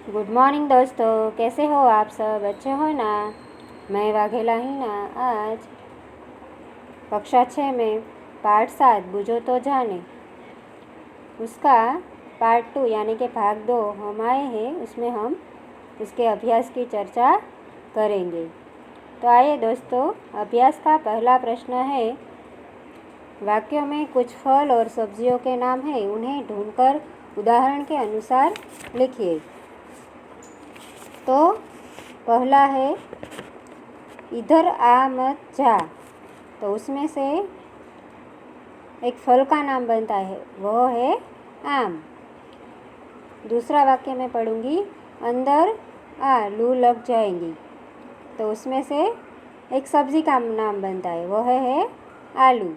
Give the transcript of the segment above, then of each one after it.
Good morning दोस्तों, कैसे हो आप सब? अच्छे हो ना? मैं वाघेला हिना आज कक्षा 6 में पाठ 7 बुझो तो जाने उसका पार्ट 2 यानी कि भाग 2 हम आए हैं। उसमें हम उसके अभ्यास की चर्चा करेंगे। तो आइए दोस्तों, अभ्यास का पहला प्रश्न है, वाक्यों में कुछ फल और सब्जियों के नाम हैं, उन्हें ढूंढकर उदाहरण के अनुसार लिखिए। तो पहला है, इधर आ मत जा। तो उसमें से एक फल का नाम बनता है, वह है आम। दूसरा वाक्य मैं पढ़ूंगी, अंदर आ लू लग जाएगी। तो उसमें से एक सब्जी का नाम बनता है, वह है आलू।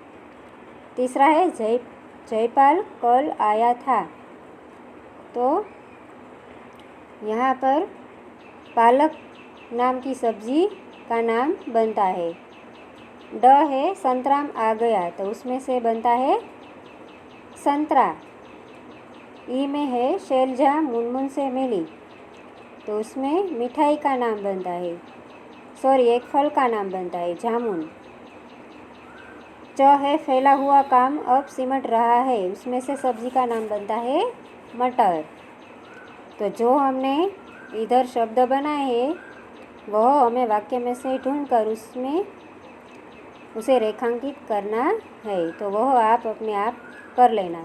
तीसरा है, जयपाल कल आया था। तो यहाँ पर पालक नाम की सब्जी का नाम बनता है। ड है, संतराम आ गया। तो उसमें से बनता है संतरा। ई में है, शैलजा मुनमुन से मिली। तो उसमें मिठाई का नाम बनता है, एक फल का नाम बनता है, जामुन। च है, फैला हुआ काम अब सिमट रहा है। उसमें से सब्जी का नाम बनता है मटर। तो जो हमने इधर शब्द बनाए हैं वह हमें वाक्य में से ढूंढकर उसे रेखांकित करना है। तो वह आप अपने आप कर लेना।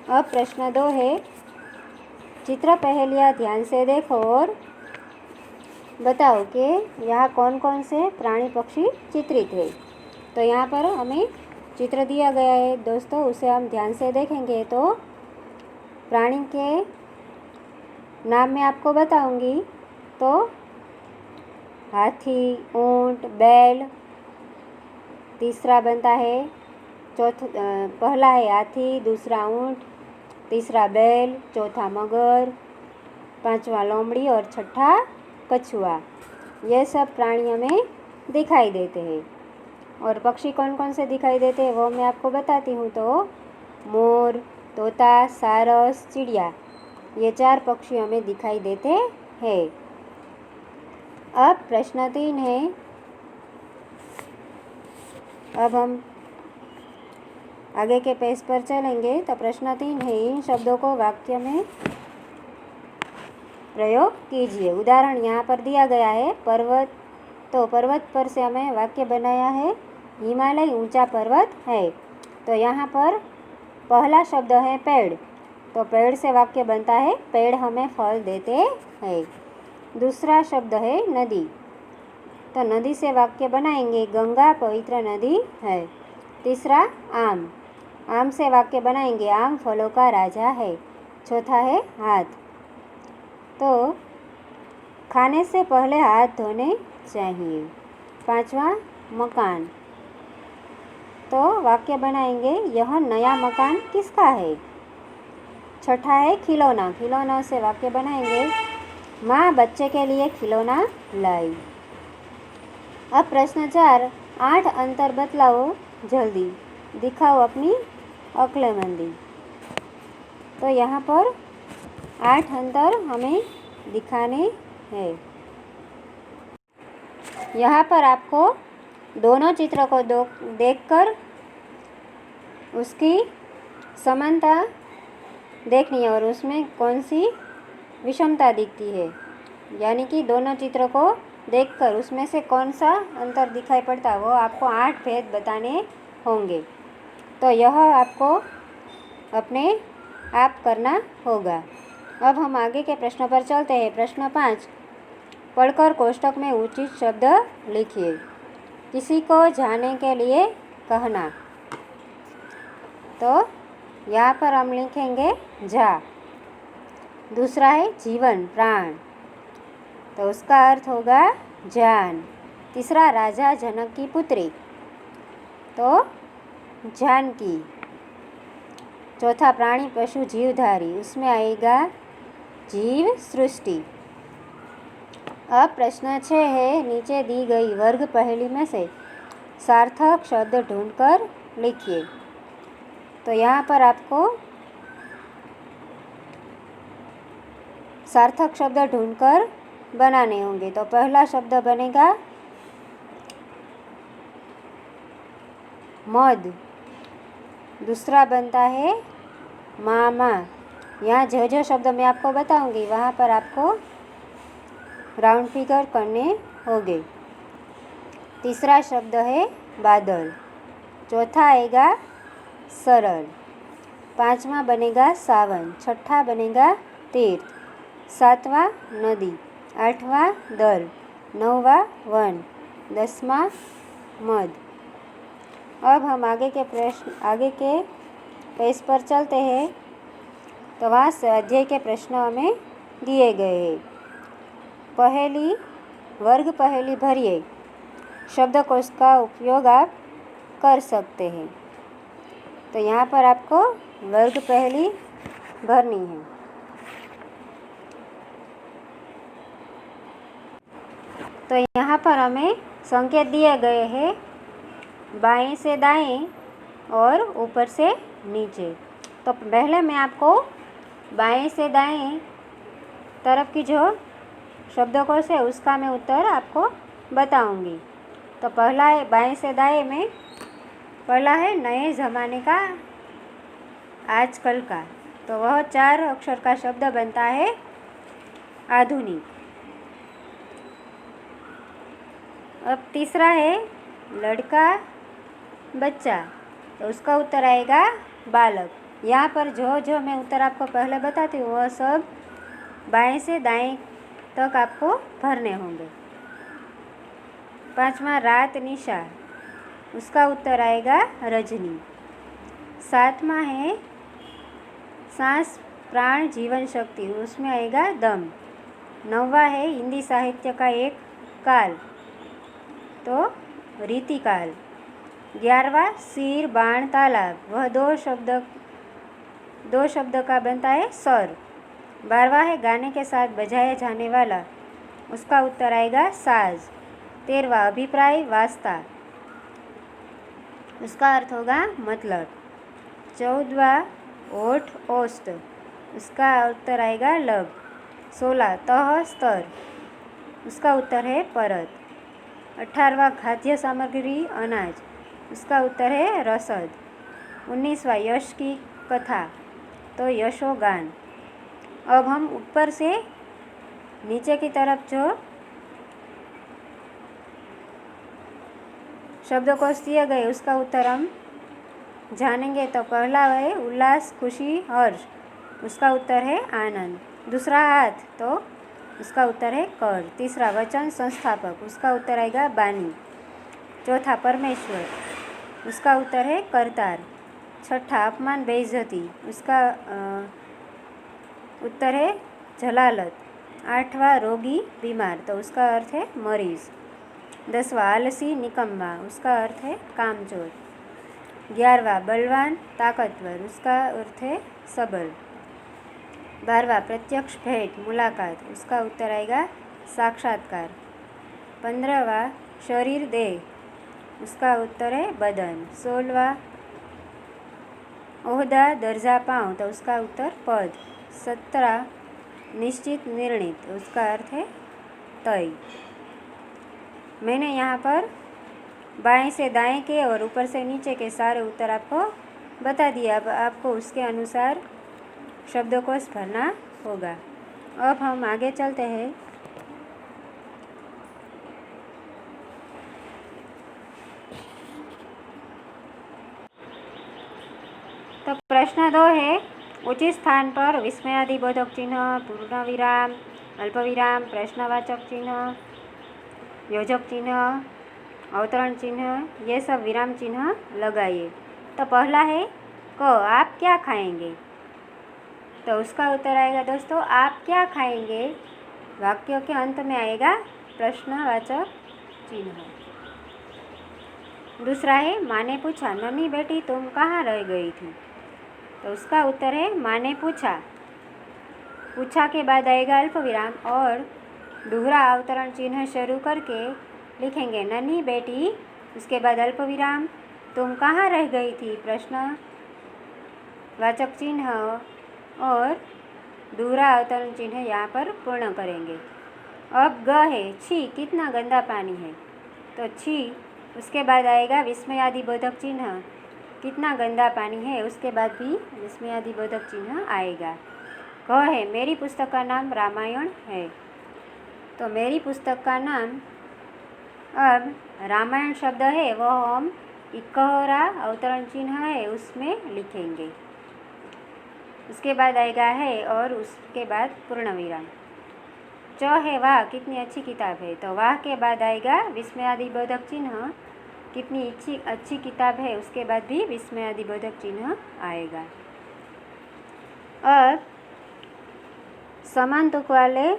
अब प्रश्न 2 है, चित्र पहेलियाँ ध्यान से देखो और बताओ कि यहाँ कौन कौन से प्राणी पक्षी चित्रित है। तो यहाँ पर हमें चित्र दिया गया है दोस्तों, उसे हम ध्यान से देखेंगे तो प्राणी के नाम मैं आपको बताऊंगी। तो हाथी, ऊंट, बैल। तीसरा बनता है, पहला है हाथी, दूसरा ऊंट, तीसरा बैल, चौथा मगर, पांचवा लोमड़ी और छठा कछुआ। ये सब प्राणी हमें दिखाई देते हैं। और पक्षी कौन कौन से दिखाई देते हैं वो मैं आपको बताती हूँ। तो मोर, तोता, सारस, चिड़िया, ये 4 पक्षी हमें दिखाई देते हैं। अब प्रश्न 3 है, अब हम आगे के पेज पर चलेंगे। तो प्रश्न 3 है, इन शब्दों को वाक्य में प्रयोग कीजिए। उदाहरण यहाँ पर दिया गया है, पर्वत। तो पर्वत पर से हमें वाक्य बनाया है, हिमालय ऊंचा पर्वत है। तो यहाँ पर पहला शब्द है पेड़। तो पेड़ से वाक्य बनता है, पेड़ हमें फल देते हैं। दूसरा शब्द है नदी। तो नदी से वाक्य बनाएंगे, गंगा पवित्र नदी है। तीसरा आम। आम से वाक्य बनाएंगे, आम फलों का राजा है। चौथा है हाथ। तो खाने से पहले हाथ धोने चाहिए। पांचवा मकान। तो वाक्य बनाएंगे, यह नया मकान किसका है। छठा है खिलौना। खिलौना से वाक्य बनाएंगे, माँ बच्चे के लिए खिलौना लाई। अब प्रश्न 4, 8 अंतर बतलाओ, जल्दी दिखाओ अपनी अक्लमंदी। तो यहाँ पर 8 अंतर हमें दिखाने हैं। यहाँ पर आपको दोनों चित्र को देखकर उसकी समानता देखनी है और उसमें कौन सी विषमता दिखती है। यानी कि दोनों चित्र को देखकर उसमें से कौन सा अंतर दिखाई पड़ता है, वो आपको 8 भेद बताने होंगे। तो यह आपको अपने आप करना होगा। अब हम आगे के प्रश्न पर चलते हैं। प्रश्न 5, पढ़कर कोष्ठक में उचित शब्द लिखिए। किसी को जाने के लिए कहना। तो यहाँ पर हम लिखेंगे जा। दूसरा है जीवन, प्राण। तो उसका अर्थ होगा जान। तीसरा, राजा जनक की पुत्री। तो जानकी। चौथा, प्राणी पशु जीवधारी, उसमें आएगा जीव सृष्टि। अब प्रश्न 6 है, नीचे दी गई वर्ग पहेली में से सार्थक शब्द ढूंढकर लिखिए। तो यहाँ पर आपको सार्थक शब्द ढूंढकर बनाने होंगे। तो पहला शब्द बनेगा मध, दूसरा बनता है मामा। यहाँ जो शब्द मैं आपको बताऊंगी वहाँ पर आपको राउंड फिगर करने होंगे। तीसरा शब्द है बादल, चौथा आएगा सरल, पांचवा बनेगा सावन, छठा बनेगा तीर्थ, सातवां नदी, आठवां दल, नौवां वन, दसवां मध। अब हम आगे के पेज पर चलते हैं। तो वहाँ से अध्याय के प्रश्न हमें दिए गए हैं। वर्ग पहेली भरिए शब्दकोश का उपयोग आप कर सकते हैं। तो यहाँ पर आपको वर्ग पहेली भरनी है। तो यहाँ पर हमें संकेत दिए गए हैं बाएं से दाएं और ऊपर से नीचे। तो पहले मैं आपको बाएं से दाएं तरफ की जो शब्दकोश है उसका मैं उत्तर आपको बताऊंगी। तो पहला है बाएं से दाएं में, पहला है नए ज़माने का, आजकल का। तो वह 4 अक्षर का शब्द बनता है आधुनिक। अब तीसरा है लड़का बच्चा, तो उसका उत्तर आएगा बालक। यहाँ पर जो मैं उत्तर आपको पहले बताती हूँ वह सब बाएं से दाएं तक आपको भरने होंगे। पांचवा रात निशा, उसका उत्तर आएगा रजनी। सातवां है सांस प्राण जीवन शक्ति, उसमें आएगा दम। नौवा है हिंदी साहित्य का एक काल, तो रीतिकाल। 11वां सिर बाण तालाब, वह दो शब्द का बनता है स्वर। 12वां है गाने के साथ बजाया जाने वाला, उसका उत्तर आएगा साज। 13वां अभिप्राय वास्ता, उसका अर्थ होगा मतलब। 14वां ओठ ओष्ठ, उसका उत्तर आएगा लब। 16 तह स्तर, उसका उत्तर है परत। 18वां खाद्य सामग्री अनाज, उसका उत्तर है रसद। 19वां यश की कथा, तो यशोगान। अब हम ऊपर से नीचे की तरफ जो शब्दकोश दिए गए उसका उत्तर हम जानेंगे। तो पहला है उल्लास खुशी हर्ष, उसका उत्तर है आनंद। दूसरा हाथ, तो उसका उत्तर है कर। तीसरा वचन संस्थापक, उसका उत्तर आएगा बानी। चौथा परमेश्वर, उसका उत्तर है करतार। छठा अपमान बेइज्जती, उसका उत्तर है जलालत। 8वां रोगी बीमार, तो उसका अर्थ है मरीज। 10वां आलसी निकम्मा, उसका अर्थ है कामचोर। 11वां बलवान ताकतवर, उसका अर्थ है सबल। 12वां प्रत्यक्ष भेंट मुलाकात, उसका उत्तर आएगा साक्षात्कार। 15वां शरीर देह, उसका उत्तर है बदन। 16वां ओहदा दर्जा पाँव, तो उसका उत्तर पद। 17 निश्चित निर्णित, उसका अर्थ है तय। मैंने यहाँ पर बाएं से दाएं के और ऊपर से नीचे के सारे उत्तर आपको बता दिया। अब आपको उसके अनुसार शब्दकोश भरना होगा। अब हम आगे चलते हैं। तो प्रश्न 2 है, उचित स्थान पर विस्मयादिबोधक चिन्ह, पूर्ण विराम, अल्पविराम, प्रश्नवाचक चिन्ह, योजक चिन्ह, अवतरण चिन्ह, ये सब विराम चिन्ह लगाइए। तो पहला है क, आप क्या खाएंगे। तो उसका उत्तर आएगा दोस्तों आप क्या खाएंगे, वाक्यों के अंत में आएगा प्रश्नवाचक चिन्ह। दूसरा है माँ ने पूछा नन्ही बेटी तुम कहाँ रह गई थी। तो उसका उत्तर है माँ ने पूछा। पूछा के बाद आएगा अल्पविराम और दोहरा अवतरण चिन्ह शुरू करके लिखेंगे नन्ही बेटी, उसके बाद अल्पविराम, तुम कहाँ रह गई थी प्रश्नवाचक चिन्ह और दूसरा अवतरण चिन्ह यहाँ पर पूर्ण करेंगे। अब ग है, छी कितना गंदा पानी है, तो छी उसके बाद आएगा विस्मयादिबोधक चिन्ह, कितना गंदा पानी है, उसके बाद भी विस्मयादिबोधक चिन्ह आएगा। क है, मेरी पुस्तक का नाम रामायण है, तो मेरी पुस्तक का नाम, अब रामायण शब्द है वह हम इकहरा अवतरण चिन्ह है उसमें लिखेंगे। उसके बाद आएगा है और उसके बाद पूर्ण विराम। च है, वाह कितनी अच्छी किताब है, तो वाह के बाद आएगा विस्मयादिबोधक चिन्ह, कितनी अच्छी किताब है, उसके बाद भी विस्मयादिबोधक चिन्ह आएगा। अब समान तुक वाले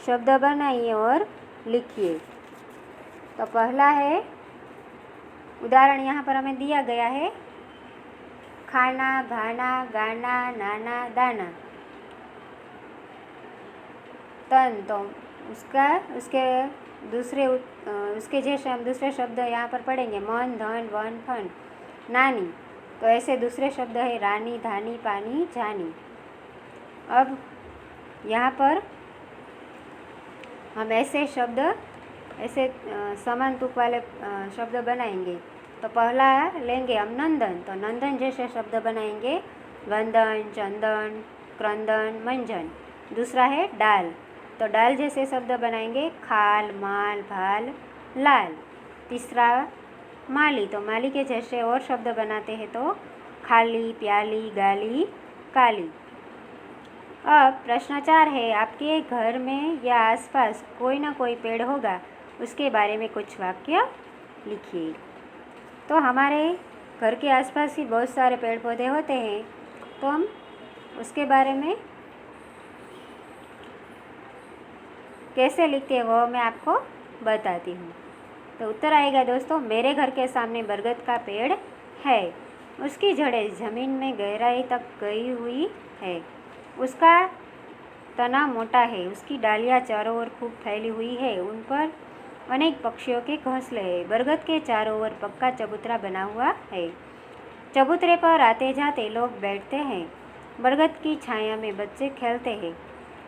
शब्द बनाइए और लिखिए। तो पहला है, उदाहरण यहाँ पर हमें दिया गया है, खाना, भाना, गाना, नाना, दाना। तन, तो उसके जैसे हम दूसरे शब्द यहाँ पर पढ़ेंगे, मन, धन, वन, फन। नानी, तो ऐसे दूसरे शब्द है रानी, धानी, पानी, जानी। अब यहाँ पर हम ऐसे समान तुक वाले शब्द बनाएंगे। तो पहला लेंगे हम नंदन, तो नंदन जैसे शब्द बनाएंगे, वंदन, चंदन, क्रंदन, मंजन। दूसरा है डाल, तो डाल जैसे शब्द बनाएंगे, खाल, माल, भाल, लाल। तीसरा माली, तो माली के जैसे और शब्द बनाते हैं, तो खाली, प्याली, गाली, काली। अब प्रश्न 4 है, आपके घर में या आसपास कोई ना कोई पेड़ होगा, उसके बारे में कुछ वाक्य लिखिए। तो हमारे घर के आसपास ही बहुत सारे पेड़ पौधे होते हैं, तो हम उसके बारे में कैसे लिखते हैं वो मैं आपको बताती हूँ। तो उत्तर आएगा दोस्तों, मेरे घर के सामने बरगद का पेड़ है, उसकी जड़ें ज़मीन में गहराई तक गई हुई है, उसका तना मोटा है, उसकी डालियाँ चारों ओर खूब फैली हुई है, उन पर अनेक पक्षियों के घोंसले हैं, बरगद के चारों ओर पक्का चबूतरा बना हुआ है, चबूतरे पर आते जाते लोग बैठते हैं, बरगद की छाया में बच्चे खेलते हैं,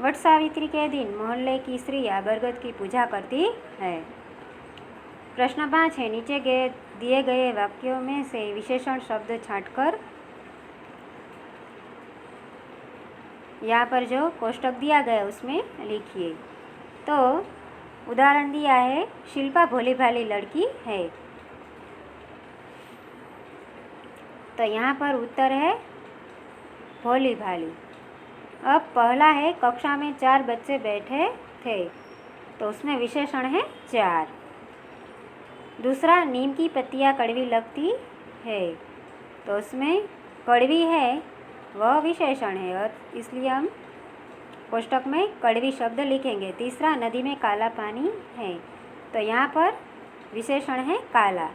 वट सावित्री के दिन मोहल्ले की स्त्रियाँ बरगद की पूजा करती है। प्रश्न 5 है, नीचे दिए गए वाक्यों में से विशेषण शब्द छांटकर यहाँ पर जो कोष्टक दिया गया उसमें लिखिए। तो उदाहरण दिया है, शिल्पा भोली भाली लड़की है, तो यहाँ पर उत्तर है भोली भाली। अब पहला है, कक्षा में 4 बच्चे बैठे थे, तो उसमें विशेषण है 4। दूसरा, नीम की पत्तियाँ कड़वी लगती है, तो उसमें कड़वी है वह विशेषण है और इसलिए हम कोष्टक में कड़वी शब्द लिखेंगे। तीसरा, नदी में काला पानी है, तो यहाँ पर विशेषण है काला।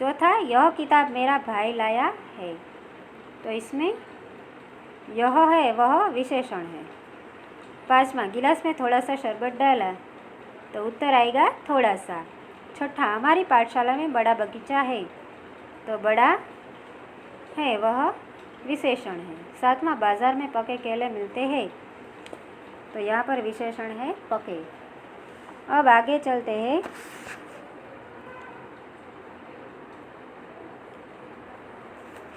चौथा, यह किताब मेरा भाई लाया है, तो इसमें यह है वह विशेषण है। 5वां, गिलास में थोड़ा सा शरबत डाला, तो उत्तर आएगा थोड़ा सा। 6ठा, हमारी पाठशाला में बड़ा बगीचा है, तो बड़ा है वह विशेषण है। 7वां, बाजार में पके केले मिलते हैं, तो यहाँ पर विशेषण है पके। अब आगे चलते हैं।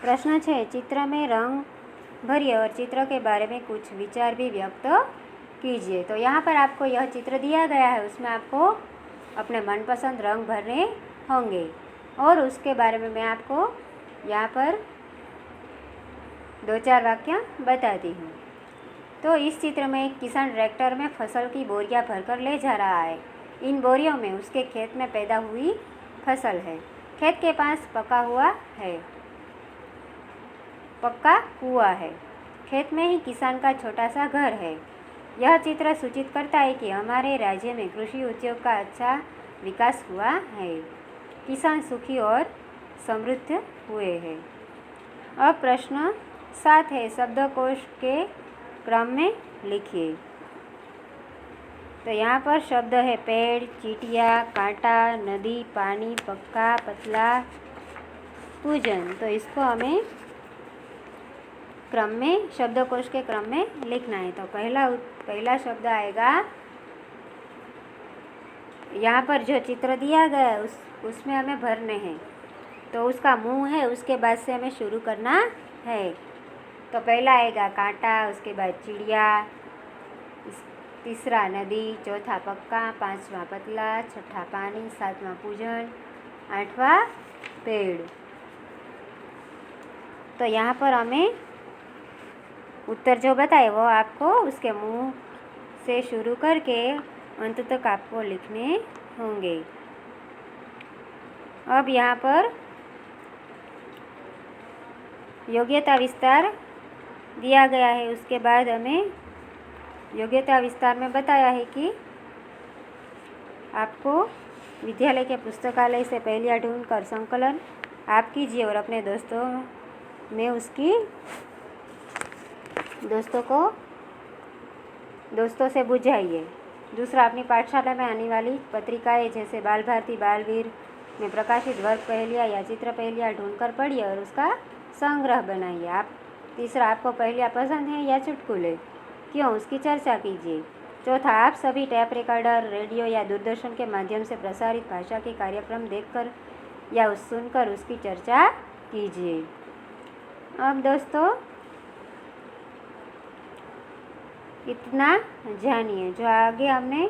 प्रश्न 6, चित्र में रंग भरिए और चित्र के बारे में कुछ विचार भी व्यक्त कीजिए। तो यहाँ पर आपको यह चित्र दिया गया है, उसमें आपको अपने मनपसंद रंग भरने होंगे और उसके बारे में मैं आपको यहाँ पर 2-4 वाक्य बताती हूँ। तो इस चित्र में एक किसान ट्रैक्टर में फसल की बोरियां भरकर ले जा रहा है। इन बोरियों में उसके खेत में पैदा हुई फसल है। खेत के पास पक्का कुआं है। खेत में ही किसान का छोटा सा घर है। यह चित्र सूचित करता है कि हमारे राज्य में कृषि उद्योग का अच्छा विकास हुआ है, किसान सुखी और समृद्ध हुए हैं। अब प्रश्न 7 है, शब्दकोश के क्रम में लिखिए। तो यहाँ पर शब्द है पेड़, चींटिया, कांटा, नदी, पानी, पक्का, पतला, पूजन। तो इसको हमें क्रम में, शब्दकोश के क्रम में लिखना है। तो पहला शब्द आएगा, यहाँ पर जो चित्र दिया गया है उसमें हमें भरने हैं। तो उसका मुंह है, उसके बाद से हमें शुरू करना है। तो पहला आएगा कांटा, उसके बाद चिड़िया, तीसरा नदी, चौथा पक्का, पांचवा पतला, छठा पानी, सातवां पूजन, आठवां पेड़। तो यहाँ पर हमें उत्तर जो बताए वो आपको उसके मुंह से शुरू करके अंत तक आपको लिखने होंगे। अब यहाँ पर योग्यता विस्तार दिया गया है। उसके बाद हमें योग्यता विस्तार में बताया है कि आपको विद्यालय के पुस्तकालय से पहेलियाँ ढूंढकर संकलन आप कीजिए और अपने दोस्तों में दोस्तों से बुझाइए। दूसरा, अपनी पाठशाला में आने वाली पत्रिकाएं जैसे बाल भारती, बालवीर में प्रकाशित वर्ग पहेलियाँ या चित्र पहेलियाँ ढूंढकर पढ़िए और उसका संग्रह बनाइए। तीसरा, आपको पहेलियाँ पसंद है या चुटकुले, क्यों, उसकी चर्चा कीजिए। चौथा, आप सभी टैप रिकॉर्डर, रेडियो या दूरदर्शन के माध्यम से प्रसारित भाषा के कार्यक्रम देखकर या सुनकर उसकी चर्चा कीजिए। अब दोस्तों इतना जानिए। जो आगे हमने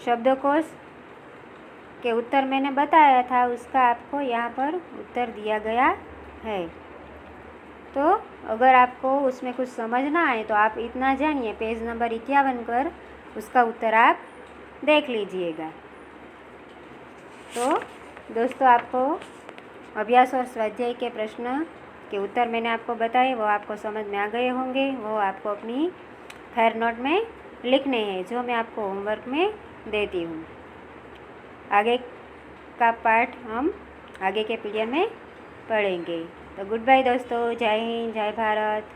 शब्दकोश के उत्तर मैंने बताया था उसका आपको यहाँ पर उत्तर दिया गया है। तो अगर आपको उसमें कुछ समझ ना आए तो आप इतना जानिए, पेज नंबर 51 पर उसका उत्तर आप देख लीजिएगा। तो दोस्तों आपको अभ्यास और स्वाध्याय के प्रश्न के उत्तर मैंने आपको बताए, वो आपको समझ में आ गए होंगे। वो आपको अपनी फेयर नोट में लिखने हैं जो मैं आपको होमवर्क में देती हूँ। आगे का पाठ हम आगे के पीरियड में पढ़ेंगे। तो गुड बाय दोस्तों, जय हिंद, जय भारत।